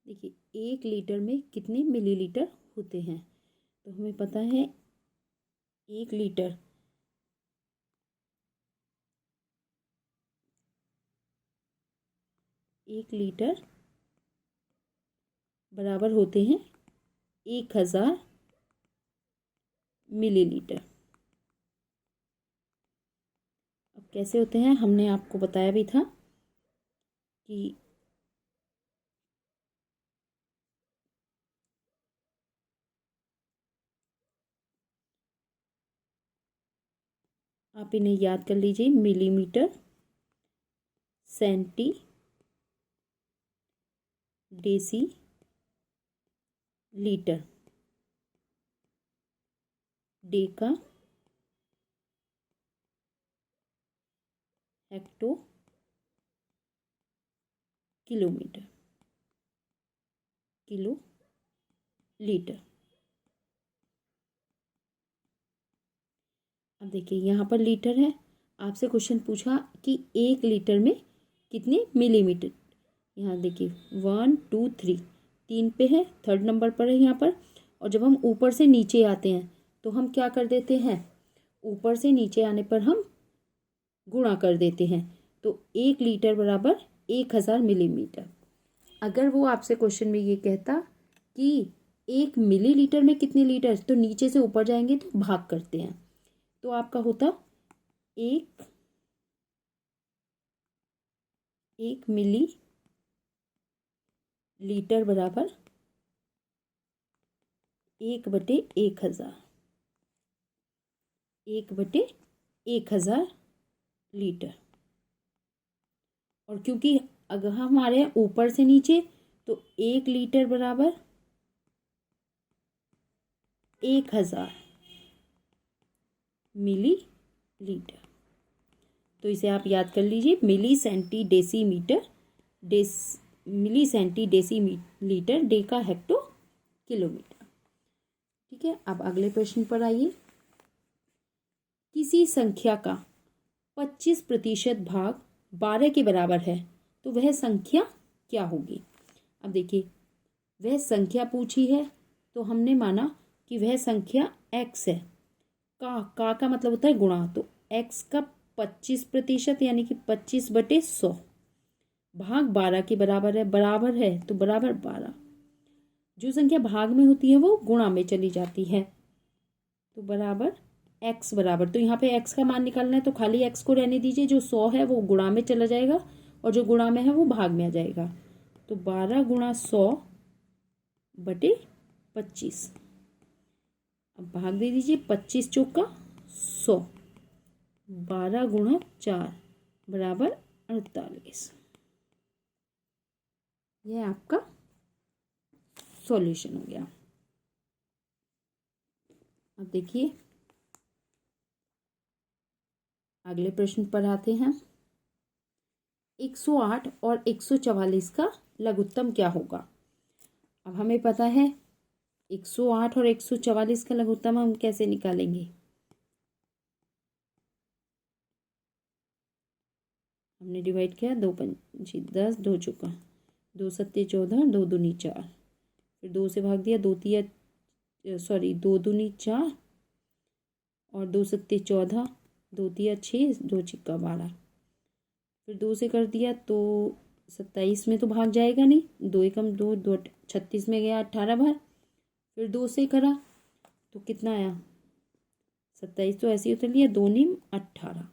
देखिए 1 लीटर में कितने मिलीलीटर होते हैं। तो हमें पता है 1 लीटर बराबर होते हैं 1000 मिलीलीटर। अब कैसे होते हैं हमने आपको बताया भी था कि आप इन्हें याद कर लीजिए। Millimetre, centi, deci, litre, deca, hecto, kilometre, kilo, litre. अब देखिए यहाँ पर लीटर है। आपसे क्वेश्चन पूछा कि 1 लीटर में कितने मिलीमीटर। यहाँ देखिए 1 2 3 3 पे है, 3rd नंबर पर है यहाँ पर। और जब हम ऊपर से नीचे आते हैं तो हम क्या कर देते हैं, ऊपर से नीचे आने पर हम गुणा कर देते हैं। तो 1 लीटर बराबर 1000 मिलीमीटर। अगर वो आपसे क्वेश्चन में ये कहता कि 1 मिलीलीटर में कितने लीटर, तो नीचे से ऊपर जाएंगे तो भाग करते हैं। तो आपका होता 1 मिली लीटर बराबर 1/1000। 1/1000 लीटर। और क्योंकि अगर हमारे ऊपर से नीचे तो 1 लीटर बराबर 1000 मिली लीटर। तो इसे आप याद कर लीजिए। Milli centi decimetre, milli centi decilitre, deca hecto kilometre. ठीक है, अब अगले प्रश्न पर आइए। किसी संख्या का 25% भाग 12 के बराबर है तो वह संख्या क्या होगी। अब देखिए वह संख्या पूछी है तो हमने माना कि वह संख्या x है। का मतलब होता है गुणा। तो x का 25% यानी कि 25/100 भाग 12 के बराबर है। बराबर है तो बराबर 12। जो संख्या भाग में होती है वो गुणा में चली जाती है। तो बराबर x बराबर, तो यहाँ पे x का मान निकालना है तो खाली x को रहने दीजिए। जो 100 है वो गुणा में चला जाएगा और जो गुणा में है वो भाग में आ जाएगा। तो 12 गुणा 100/25। अब भाग दे दीजिए। 25 चौका 100, 12 गुणा 4 बराबर 48। यह आपका सॉल्यूशन हो गया। अब देखिए अगले प्रश्न पर आते हैं। 108 और 144 का लघुत्तम क्या होगा। अब हमें पता है 108 और 144 का लघुत्तम हम कैसे निकालेंगे। हमने डिवाइड किया, 2 पंची 10, 2 चौका 2 सत्ते 14, 2 दूनी 4, फिर 2 से भाग दिया, 2 दूनी 4 और 2 सत्ते 14, 2 तिया 6, 2 छिक्का 12, फिर 2 से कर दिया तो 27 में तो भाग जाएगा नहीं। 2 एकम 2, 2 36 में गया 18 बार। फिर 2 से करा तो कितना आया 27, तो ऐसे ही उतर लिया। 2 नीम 18।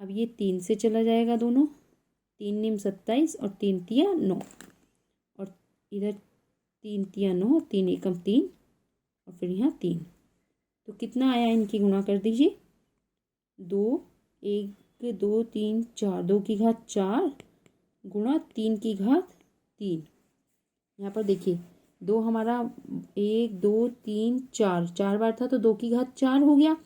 अब ये 3 से चला जाएगा दोनों, 3 नीम 27 और 3 तिया 9 और इधर 3 तिया 9, 3 एकम 3 और फिर यहाँ 3। तो कितना आया, इनकी गुणा कर दीजिए। 2 1 2 3 4, 2 की घात 4 गुणा 3 की घात 3। यहाँ पर देखिए 2 हमारा 1 2 3 4 4 बार था तो 2 की घात 4 हो गया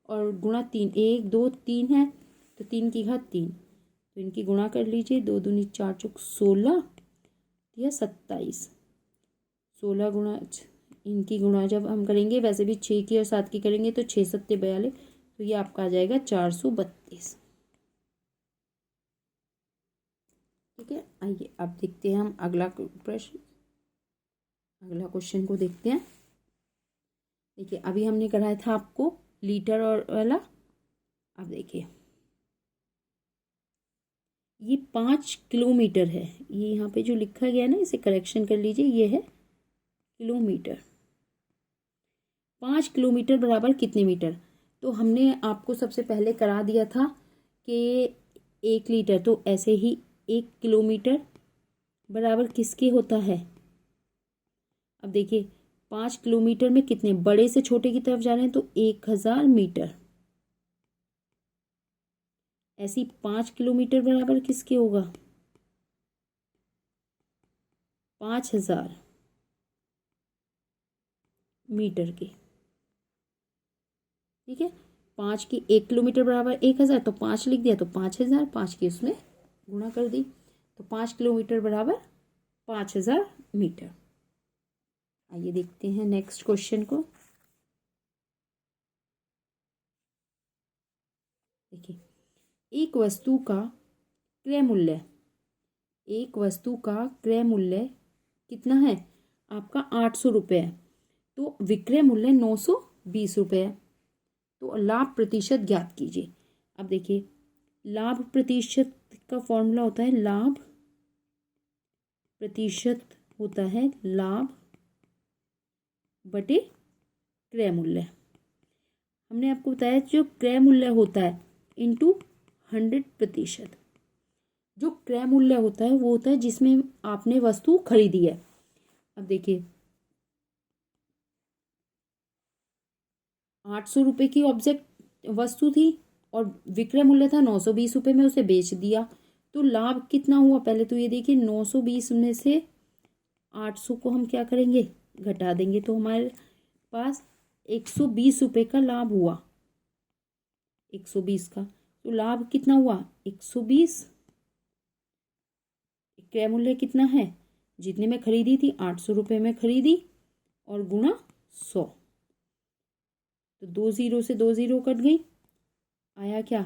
और गुणा 3 1 2 3 है तो 3 की घात 3। तो इनकी गुणा कर लीजिए। 2 दूनी 4 चौक 16 या 27। 16 गुणा, इनकी गुणा जब हम करेंगे वैसे भी 6 की और 7 की करेंगे तो 6 सत्ते 42, तो ये आपका आ जाएगा 432। ठीक है, आइए अब देखते हैं हम अगला प्रश्न। अगला क्वेश्चन को देखते हैं। देखिए अभी हमने कराया था आपको लीटर और वाला। अब देखिए ये 5 किलोमीटर है। ये यहाँ पे जो लिखा गया है ना, इसे करेक्शन कर लीजिए, ये है किलोमीटर। 5 किलोमीटर बराबर कितने मीटर? तो हमने आपको सबसे पहले करा दिया था कि 1 लीटर, तो ऐसे ही 1 किलोमीटर बराबर किसके होता है। अब देखिए 5 किलोमीटर में कितने, बड़े से छोटे की तरफ जा रहे हैं तो 1000 मीटर। ऐसी 5 किलोमीटर बराबर किसके होगा, 5000 मीटर के। ठीक है, 5 की 1 किलोमीटर बराबर 1000, तो 5 लिख दिया तो 5000, 5 की उसमें गुणा कर दी, तो 5 किलोमीटर बराबर 5000 मीटर। आइए देखते हैं नेक्स्ट क्वेश्चन को। देखिए एक वस्तु का क्रय मूल्य, एक वस्तु का क्रय मूल्य कितना है आपका, 800 रुपये है। तो विक्रय मूल्य 920 रुपये है। तो लाभ प्रतिशत ज्ञात कीजिए। अब देखिए लाभ प्रतिशत का फॉर्मूला होता है, लाभ प्रतिशत होता है लाभ बटे क्रय मूल्य। हमने आपको बताया जो क्रय मूल्य होता है इंटू 100%। जो क्रय मूल्य होता है वो होता है जिसमें आपने वस्तु खरीदी है। अब देखिए 800 रुपये की ऑब्जेक्ट वस्तु थी और विक्रय मूल्य था 920 रुपये में, उसे बेच दिया। तो लाभ कितना हुआ, पहले तो ये देखिए 920 में से 800 को हम क्या करेंगे, घटा देंगे, तो हमारे पास 120 रुपये का लाभ हुआ। 120 का तो लाभ कितना हुआ, 120। क्रय मूल्य कितना है, जितने में खरीदी थी 800 रुपये में खरीदी और गुणा 100, तो 2 0 से 2 0 कट गई, आया क्या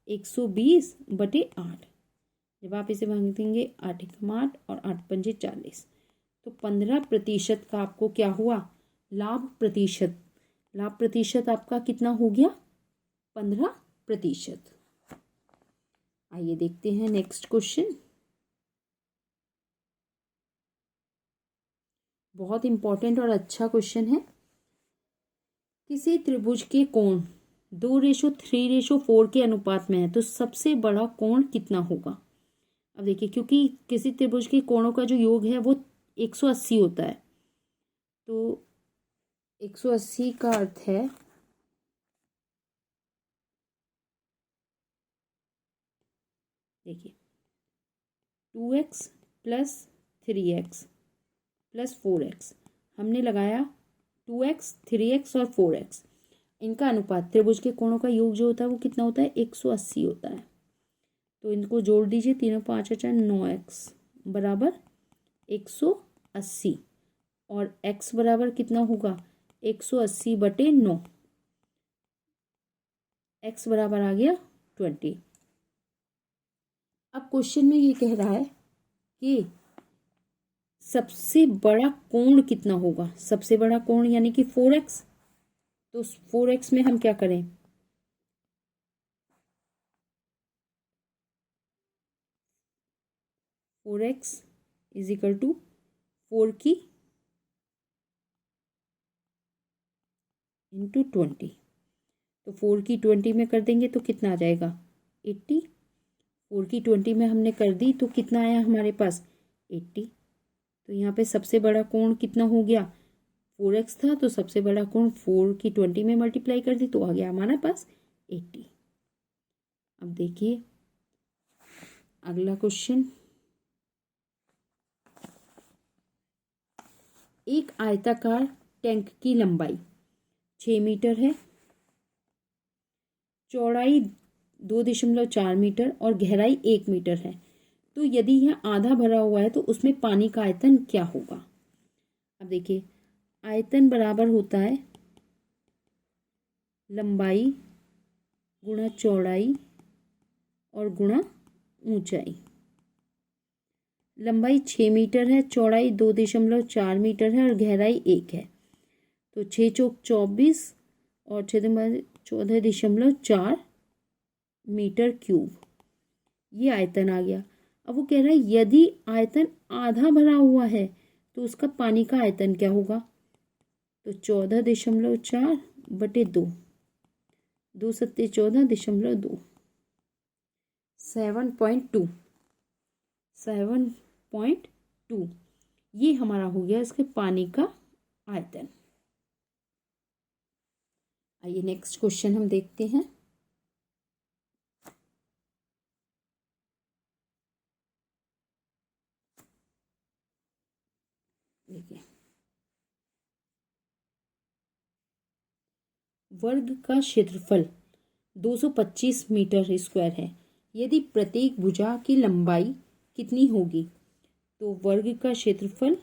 120 बटे 8। जब आप इसे भाग देंगे 8 एकम 8 और 8 पंजे 40, तो 15% का आपको क्या हुआ, लाभ प्रतिशत। लाभ प्रतिशत आपका कितना हो गया, 15%। आइए देखते हैं नेक्स्ट क्वेश्चन। बहुत इंपॉर्टेंट और अच्छा क्वेश्चन है। किसी त्रिभुज के कोण 2:3:4 के अनुपात में है, तो सबसे बड़ा कोण कितना होगा। अब देखिए क्योंकि किसी त्रिभुज के कोणों का जो योग है वो 180 होता है, तो 180 का अर्थ है देखिए 2x plus 3x plus 4x। हमने लगाया 2x 3x और 4x, इनका अनुपात त्रिभुज के कोणों का योग जो होता है वो कितना होता है, 180 होता है। तो इनको जोड़ दीजिए, 3 5 9x बराबर 180 और x बराबर कितना होगा, 180 बटे 9, x बराबर आ गया 20। अब क्वेश्चन में ये कह रहा है कि सबसे बड़ा कोण कितना होगा। सबसे बड़ा कोण यानी कि 4x, तो 4x में हम क्या करें, four x is equal to 4 की इंटू 20, तो 4 की 20 में कर देंगे तो कितना आ जाएगा 80। 4 की 20 में हमने कर दी तो कितना आया हमारे पास 80। तो यहाँ पे सबसे बड़ा कोण कितना हो गया, 4x था, तो सबसे बड़ा कोण 4 की 20 में मल्टीप्लाई कर दी तो आ गया हमारे पास 80। अब देखिए अगला क्वेश्चन। एक आयताकार टैंक की लंबाई 6 मीटर है, चौड़ाई 2.4 मीटर और गहराई 1 मीटर है। तो यदि यह आधा भरा हुआ है तो उसमें पानी का आयतन क्या होगा। अब देखिए आयतन बराबर होता है लंबाई गुणा चौड़ाई और गुणा ऊंचाई। लंबाई 6 मीटर है, चौड़ाई 2.4 मीटर है और गहराई 1 है। तो 6 चौक 24 और 6 14.4 मीटर क्यूब, ये आयतन आ गया। अब वो कह रहा है यदि आयतन आधा भरा हुआ है तो उसका पानी का आयतन क्या होगा। तो 14.4/2, 2×7=14.2, 7.2, 7.2 ये हमारा हो गया इसके पानी का आयतन। आइए नेक्स्ट क्वेश्चन हम देखते हैं। देखिए, वर्ग का क्षेत्रफल 225 मीटर स्क्वायर है। यदि प्रत्येक भुजा की लंबाई कितनी होगी। तो वर्ग का क्षेत्रफल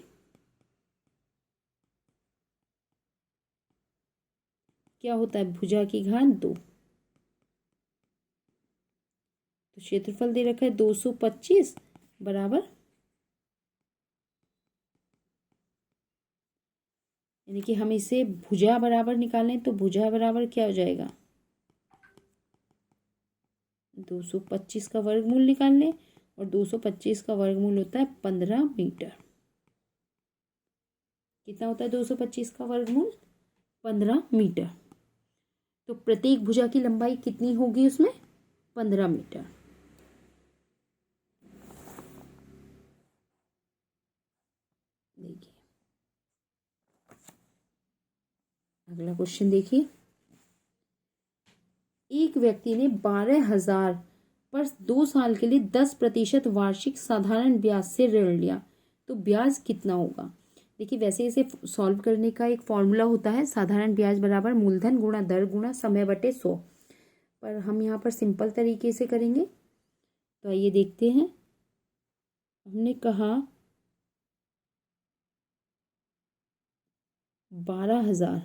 क्या होता है, भुजा की घात 2। तो क्षेत्रफल दे रखा है 225 बराबर, यानी कि हम इसे भुजा बराबर निकालें तो भुजा बराबर क्या हो जाएगा, 225 का वर्गमूल निकाल लें और 225 का वर्गमूल होता है 15 मीटर। कितना होता है 225 का वर्गमूल, 15 मीटर। तो प्रत्येक भुजा की लंबाई कितनी होगी उसमें, 15 मीटर। देखिए अगला क्वेश्चन देखिए, एक व्यक्ति ने 12,000 पर 2 साल के लिए 10% वार्षिक साधारण ब्याज से ऋण लिया, तो ब्याज कितना होगा। देखिए वैसे इसे सॉल्व करने का एक फॉर्मूला होता है, साधारण ब्याज बराबर मूलधन गुणा दर गुणा समय बटे 100, पर हम यहाँ पर सिंपल तरीके से करेंगे। तो आइए देखते हैं, हमने कहा 12,000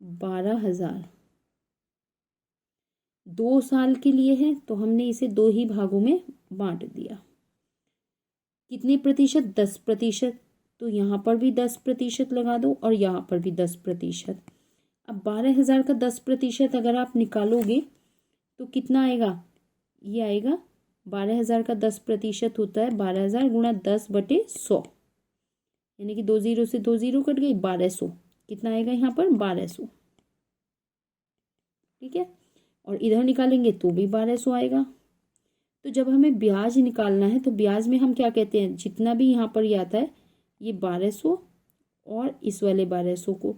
12,000 2 साल के लिए है, तो हमने इसे 2 ही भागों में बांट दिया। कितने प्रतिशत, 10%। तो यहाँ पर भी 10% लगा दो और यहाँ पर भी 10%। अब 12,000 का 10% अगर आप निकालोगे तो कितना आएगा, ये आएगा 12,000 का 10% होता है 12,000 गुणा 10/100, यानी कि 2 जीरो से 2 जीरो कट गई, 1200। कितना आएगा यहाँ पर, 1200। ठीक है, और इधर निकालेंगे तो भी 1200 आएगा। तो जब हमें ब्याज निकालना है तो ब्याज में हम क्या कहते हैं, जितना भी यहाँ पर ये आता है ये 1200 और इस वाले 1200 को,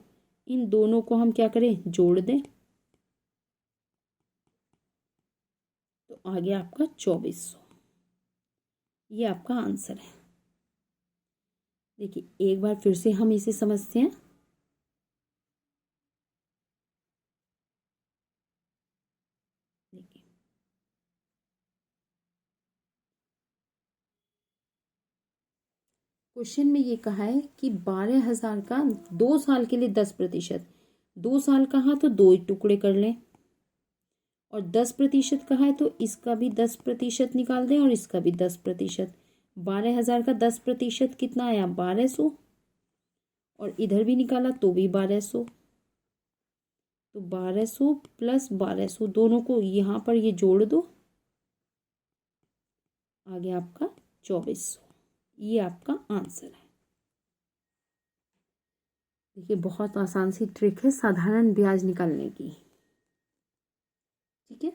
इन दोनों को हम क्या करें, जोड़ दें, तो आ गया आपका 2400। ये आपका आंसर है। देखिए एक बार फिर से हम इसे समझते हैं। देखिए क्वेश्चन में ये कहा है कि 12,000 का 2 साल के लिए 10%, 2 साल कहा तो 2 टुकड़े कर लें, और 10% कहा है तो इसका भी 10% निकाल दें और इसका भी 10%। 12,000 का 10% कितना आया, 1200, और इधर भी निकाला तो भी 1200। तो 1200 प्लस 1200 दोनों को यहाँ पर ये जोड़ दो, आ गया आपका 2400। ये आपका आंसर है। देखिए बहुत आसान सी ट्रिक है साधारण ब्याज निकालने की। ठीक है,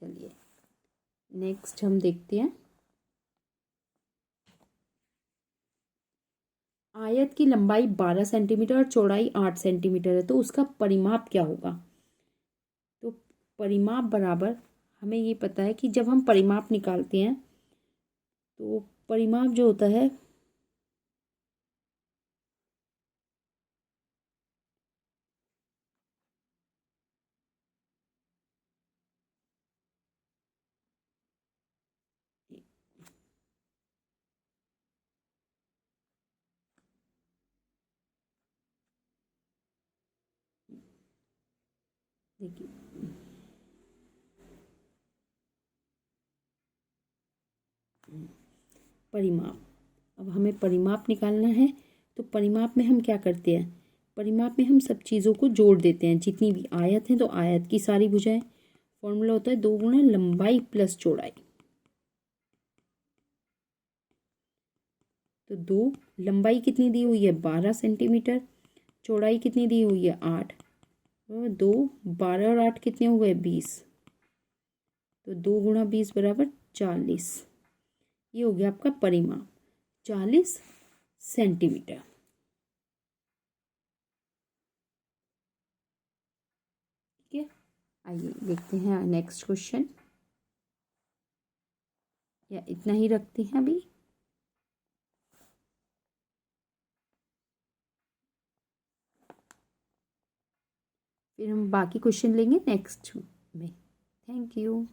चलिए नेक्स्ट हम देखते हैं। आयत की लंबाई 12 सेंटीमीटर और चौड़ाई 8 सेंटीमीटर है, तो उसका परिमाप क्या होगा। तो परिमाप बराबर, हमें ये पता है कि जब हम परिमाप निकालते हैं तो परिमाप जो होता है देखिए परिमाप, अब हमें परिमाप निकालना है। तो परिमाप में हम क्या करते हैं, परिमाप में हम सब चीज़ों को जोड़ देते हैं, जितनी भी आयत हैं तो आयत की सारी भुजाएं। फॉर्मूला होता है 2 गुना लंबाई प्लस चौड़ाई। तो 2 लंबाई कितनी दी हुई है 12 सेंटीमीटर, चौड़ाई कितनी दी हुई है 8, तो 2 12 और 8 कितने हो गए 20। तो 2 गुणा 20 बराबर 40। ये हो गया आपका परिमाप 40 सेंटीमीटर। ठीक है, आइए देखते हैं नेक्स्ट क्वेश्चन, या इतना ही रखते हैं अभी। फिर हम बाकी क्वेश्चन लेंगे नेक्स्ट में। Thank you.